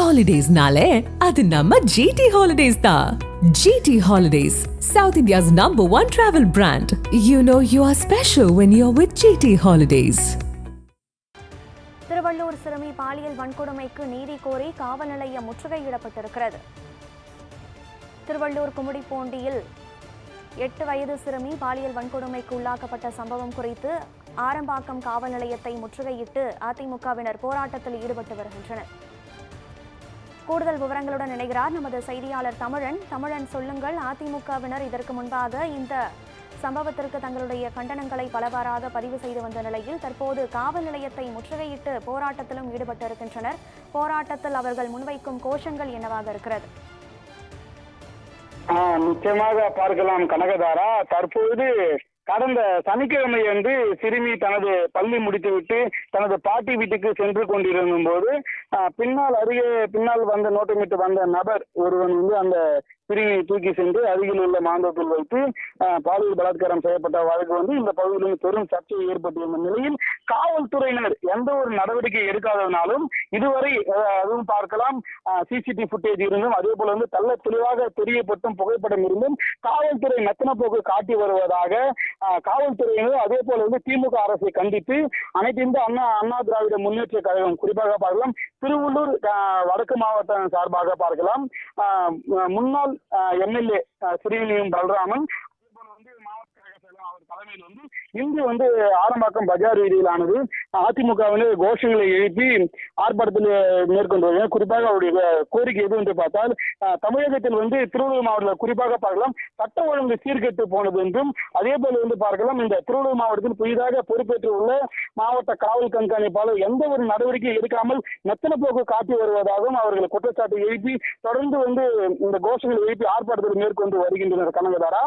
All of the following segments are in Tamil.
Holidays-nale, adu namma GT Holidays da. GT Holidays, South India's #1 travel brand. You know you are special when you're with GT Holidays. Tiruvallur சிறுமி பாலியல் வன்கொடுமைக்கு நீதி கோரி காவல் நிலையம் முற்றுகையிடப்பட்டிருக்கிறது. திருவள்ளூர் கும்மிடிப்பூண்டியில் 8 வயது சிறுமி பாலியல் வன்கொடுமைக்கு உள்ளாக்கப்பட்ட சம்பவம் குறித்து ஆரம்பாக்கம் காவல் நிலையத்தை முற்றுகையிட்டு அதிமுகவினர் போராட்டத்தில் ஈடுபட்டு வருகின்றனர். கூடுதல் விவரங்களுடன் இணைகிறார் நமது செய்தியாளர் தமிழன். தமிழன், சொல்லுங்கள், அதிமுகவினர் இதற்கு முன்பாக இந்த சம்பவத்திற்கு தங்களுடைய கண்டனங்களை பலவாறாக பதிவு செய்து வந்த நிலையில் தற்போது காவல் நிலையத்தை முற்றுகையிட்டு போராட்டத்திலும் ஈடுபட்டிருக்கின்றனர். போராட்டத்தில் அவர்கள் முன்வைக்கும் கோஷங்கள் என்னவாக இருக்கிறது? நிச்சயமாக பார்க்கலாம் கனகதாரா. தற்போது கடந்த சனிக்கிழமை வந்து சிறுமி தனது பள்ளி முடித்துவிட்டு தனது பாட்டி வீட்டுக்கு சென்று கொண்டிருக்கும் போது பின்னால் வந்து நோட்டமிட்டு வந்த நபர் ஒருவன் வந்து அந்த சிறுமியை தூக்கி சென்று அருகில் உள்ள மாந்தத்தில் வைத்து பாலியல் பலாத்காரம் செய்யப்பட்ட வழக்கு வந்து இந்த பகுதியில் பெரும் சர்ச்சை ஏற்பட்டிருந்த நிலையில் காவல்துறையினர் எந்த ஒரு நடவடிக்கை எடுக்காததனாலும் இதுவரை அதுவும் பார்க்கலாம் சிசிடிவி ஃபுட்டேஜ் இருந்தும் அதே போல வந்து தெள்ள தெளிவாக தெரியப்பட்டும் புகைப்படம் இருந்தும் காவல்துறை மெத்தன போக்கு காட்டி வருவதாக காவல்துறையினர் அதே போல வந்து திமுக அரசை கண்டித்து அனைத்து இந்த அண்ணா திராவிட முன்னேற்ற கழகம் குறிப்பாக பார்க்கலாம் திருவள்ளூர் வடக்கு மாவட்டம் சார்பாக பார்க்கலாம் முன்னாள் எம்எல்ஏ ஸ்ரீனியும் பலராமன் அவர் தலைமையில் வந்து இன்று வந்து ஆரம்பாக்கம் பஜார் வீதியிலானது அதிமுகவினர் கோஷங்களை எழுப்பி ஆர்ப்பாட்டத்தில் மேற்கொண்டு வருகிறார். குறிப்பாக அவருடைய கோரிக்கை எது என்று பார்த்தால் தமிழகத்தில் வந்து திருவள்ளூர் மாவட்டத்தில் குறிப்பாக பார்க்கலாம் சட்ட ஒழுங்கு சீர்கெட்டு போனது என்றும் அதே போல வந்து பார்க்கலாம் இந்த திருவள்ளூர் மாவட்டத்தில் புதிதாக பொறுப்பேற்று உள்ள மாவட்ட காவல் கண்காணிப்பாளர் எந்த ஒரு நடவடிக்கை எடுக்காமல் மெத்தன போக்கு காட்டி வருவதாகவும் அவர்கள் குற்றச்சாட்டை எழுப்பி தொடர்ந்து வந்து இந்த கோஷங்களை எழுப்பி ஆர்ப்பாட்டத்தில் மேற்கொண்டு வருகின்றனர். கனகதாரா,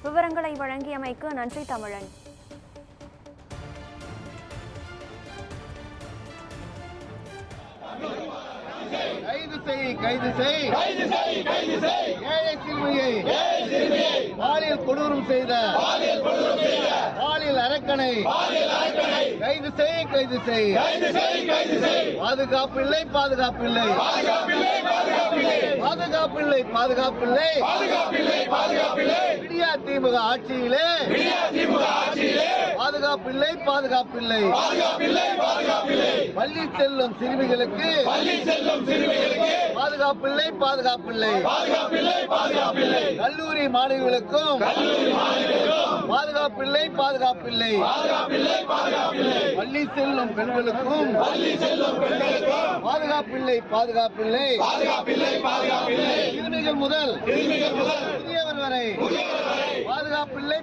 விவரங்களை வழங்கியமைக்கு நன்றி தமிழன். கைது செய் ஏழை சிறுமியை பாலியல் கொடூரம் செய்த பாலியல் அரக்கனை கைது செய். பாதுகாப்பில்லை விடியா திமுக ஆட்சியிலே பாதுகாப்பில்லை. பள்ளி செல்லும் சிறுமிகளுக்கு பாதுகாப்பில்லை. கல்லூரி மாணவிகளுக்கும் பாதுகாப்பில்லை. பள்ளி செல்லும் பெண்களுக்கும் பாதுகாப்பில்லை. சிறுமிகள் முதல் முதியவர் வரை பாதுகாப்பில்லை.